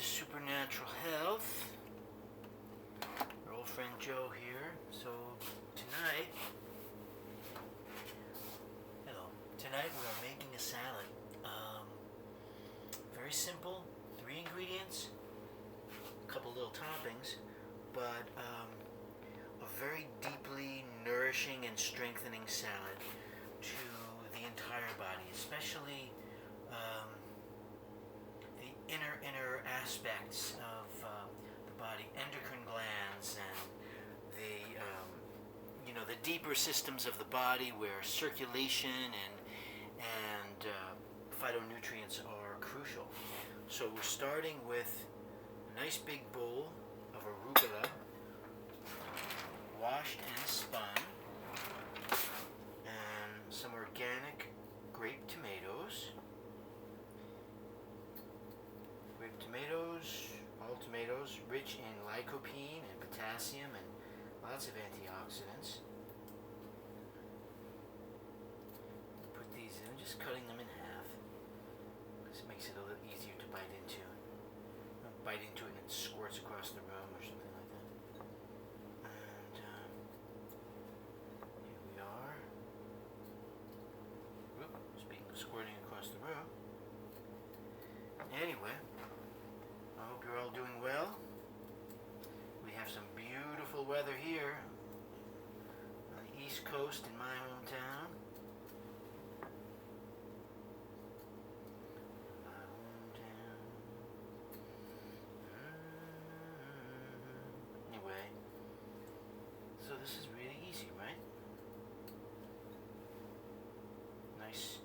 to Supernatural Health. Our old friend Joe here. So tonight we are making a salad. Very simple, 3 ingredients, a couple little toppings, but a very deeply nourishing and strengthening salad to the entire body, especially the inner aspects of the body, endocrine glands, and the deeper systems of the body where circulation and phytonutrients are crucial. So we're starting with a nice big bowl of arugula, washed and spun, and some organic grape tomatoes. Grape tomatoes, all tomatoes, rich in lycopene and potassium and lots of antioxidants. Put these in, just cutting them in half, because it makes it a little easier to bite into. Don't bite into it and it squirts across the room or something like that. And here we are. Speaking of squirting across the room. Anyway, I hope you're all doing well. We have some beautiful weather here on the East Coast in my hometown. Anyway, so this is really easy, right? Nice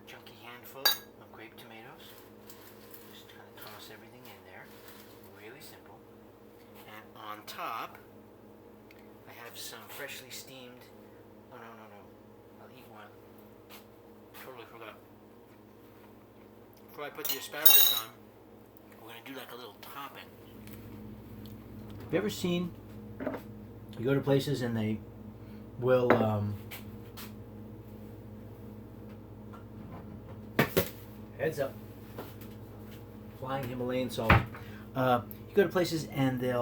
chunky handful of grape tomatoes. Just kind of toss everything in there. Really simple. And on top, I have some freshly steamed. Oh, no. I'll eat one. Totally forgot. Before I put the asparagus on, we're going to do like a little topping. Have you ever seen, you go to places and they will, heads up, flying Himalayan salt. You go to places and they'll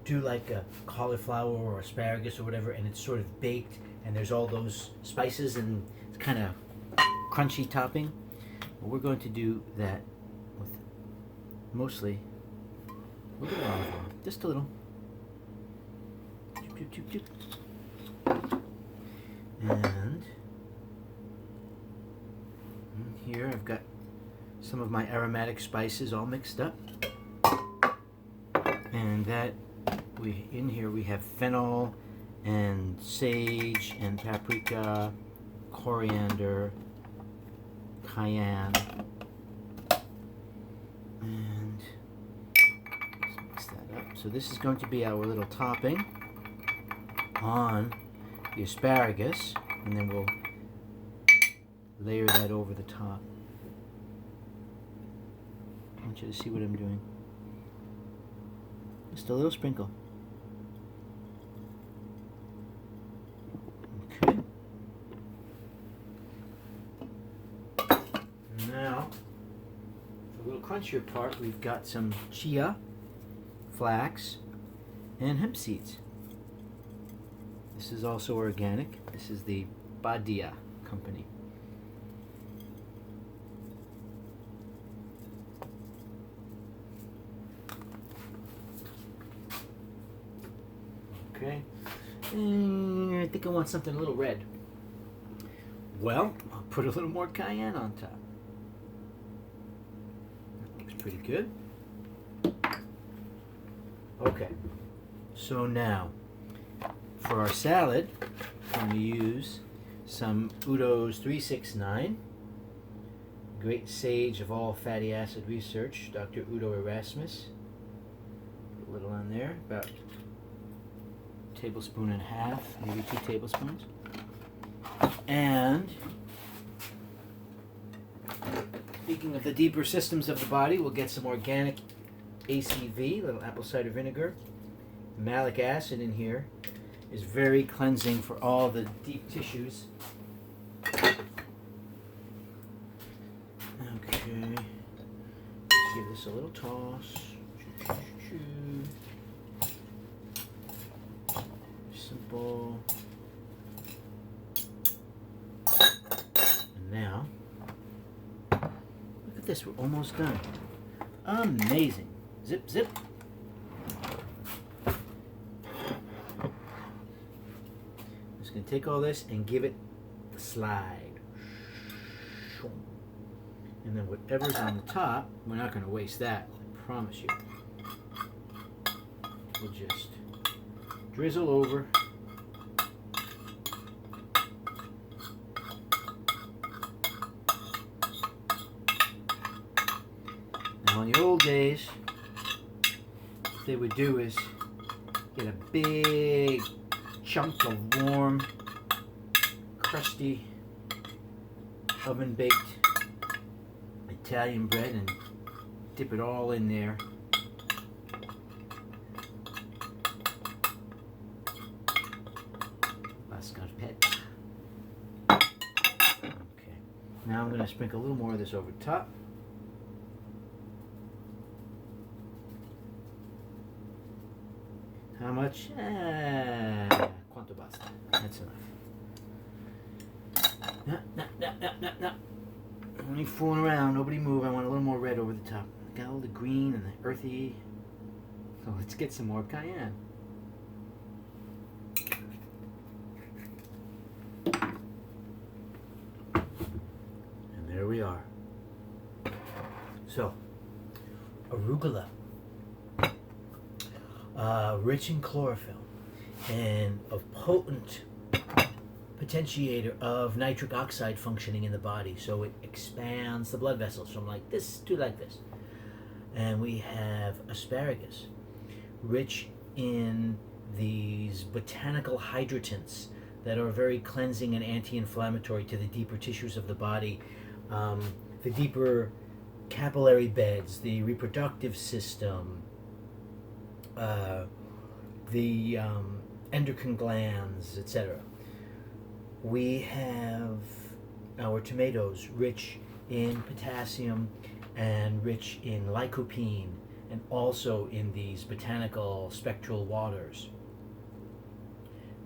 do like a cauliflower or asparagus or whatever, and it's sort of baked, and there's all those spices and it's kind of crunchy topping. Well, we're going to do that with mostly a little bit of olive oil, just a little. And here I've got some of my aromatic spices all mixed up, and that in here we have fennel and sage and paprika, coriander, cayenne, and let's mix that up. So this is going to be our little topping on the asparagus, and then we'll layer that over the top. I want you to see what I'm doing. Just a little sprinkle. Okay. Now, for a little crunchier part, we've got some chia, flax, and hemp seeds. This is also organic. This is the Badia company. Okay. I think I want something a little red. Well, I'll put a little more cayenne on top. That looks pretty good. Okay. So now, for our salad, I'm going to use some Udo's 369, great sage of all fatty acid research, Dr. Udo Erasmus. Put a little on there, about a tablespoon and a half, maybe 2 tablespoons. And speaking of the deeper systems of the body, we'll get some organic ACV, little apple cider vinegar. Malic acid in here is very cleansing for all the deep tissues. this. We're almost done. Amazing. Zip, zip. Just going to take all this and give it the slide. And then whatever's on the top, we're not going to waste that, I promise you. We'll just drizzle over. Now in the old days, what they would do is get a big chunk of warm, crusty, oven-baked Italian bread and dip it all in there. Okay. Now I'm going to sprinkle a little more of this over the top. How much? Quanto basta. That's enough. No. Only fooling around. Nobody move. I want a little more red over the top. Got all the green and the earthy. So let's get some more cayenne. And there we are. So, arugula. Rich in chlorophyll and a potent potentiator of nitric oxide functioning in the body, so it expands the blood vessels from like this to like this. And we have asparagus, rich in these botanical hydratants that are very cleansing and anti-inflammatory to the deeper tissues of the body, the deeper capillary beds, the reproductive system, the endocrine glands, etc. We have our tomatoes, rich in potassium and rich in lycopene, and also in these botanical spectral waters.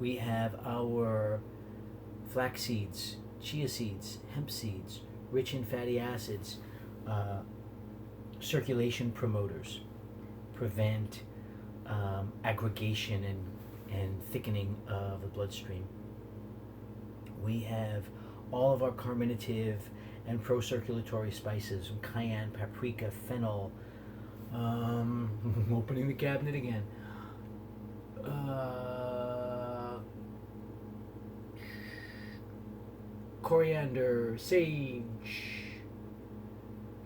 We have our flax seeds, chia seeds, hemp seeds, rich in fatty acids, circulation promoters, prevent aggregation and thickening of the bloodstream. We have all of our carminative and pro-circulatory spices, cayenne, paprika, fennel. I'm opening the cabinet again. Coriander, sage.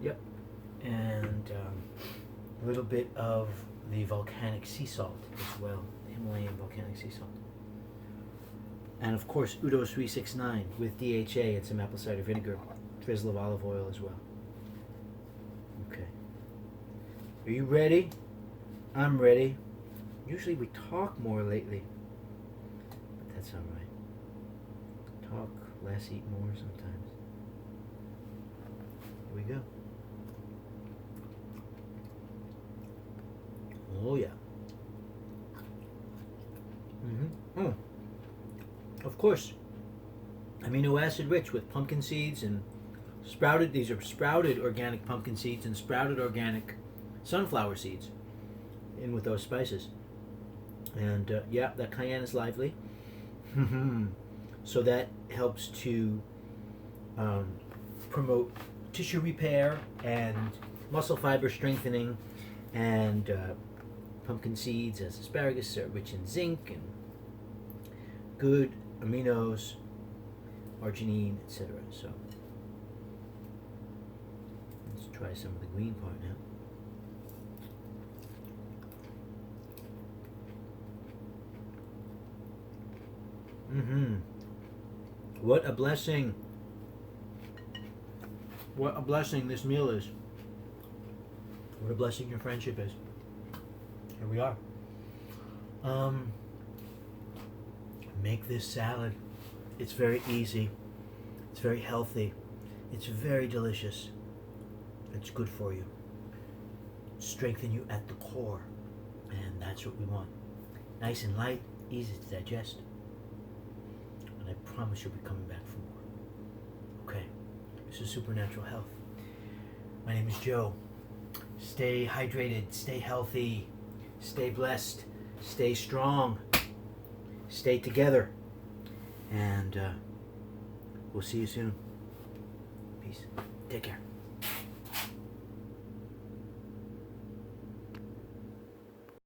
Yep. And a little bit of the volcanic sea salt as well, the Himalayan volcanic sea salt. And of course, Udo 369 with DHA and some apple cider vinegar, drizzle of olive oil as well. Okay. Are you ready? I'm ready. Usually we talk more lately, but that's all right. Talk less, eat more sometimes. Here we go. Oh yeah. Oh, of course. Amino acid rich with pumpkin seeds and sprouted. These are sprouted organic pumpkin seeds and sprouted organic sunflower seeds, in with those spices. And yeah, that cayenne is lively. So that helps to promote tissue repair and muscle fiber strengthening, and pumpkin seeds as asparagus are rich in zinc and good aminos, arginine, etc. So let's try some of the green part now. What a blessing. What a blessing this meal is. What a blessing your friendship is. Here we are. Make this salad. It's very easy. It's very healthy. It's very delicious. It's good for you. Strengthen you at the core. And that's what we want. Nice and light, easy to digest. And I promise you'll be coming back for more. Okay. This is Supernatural Health. My name is Joe. Stay hydrated, stay healthy, stay blessed, stay strong, stay together, and we'll see you soon. Peace. Take care.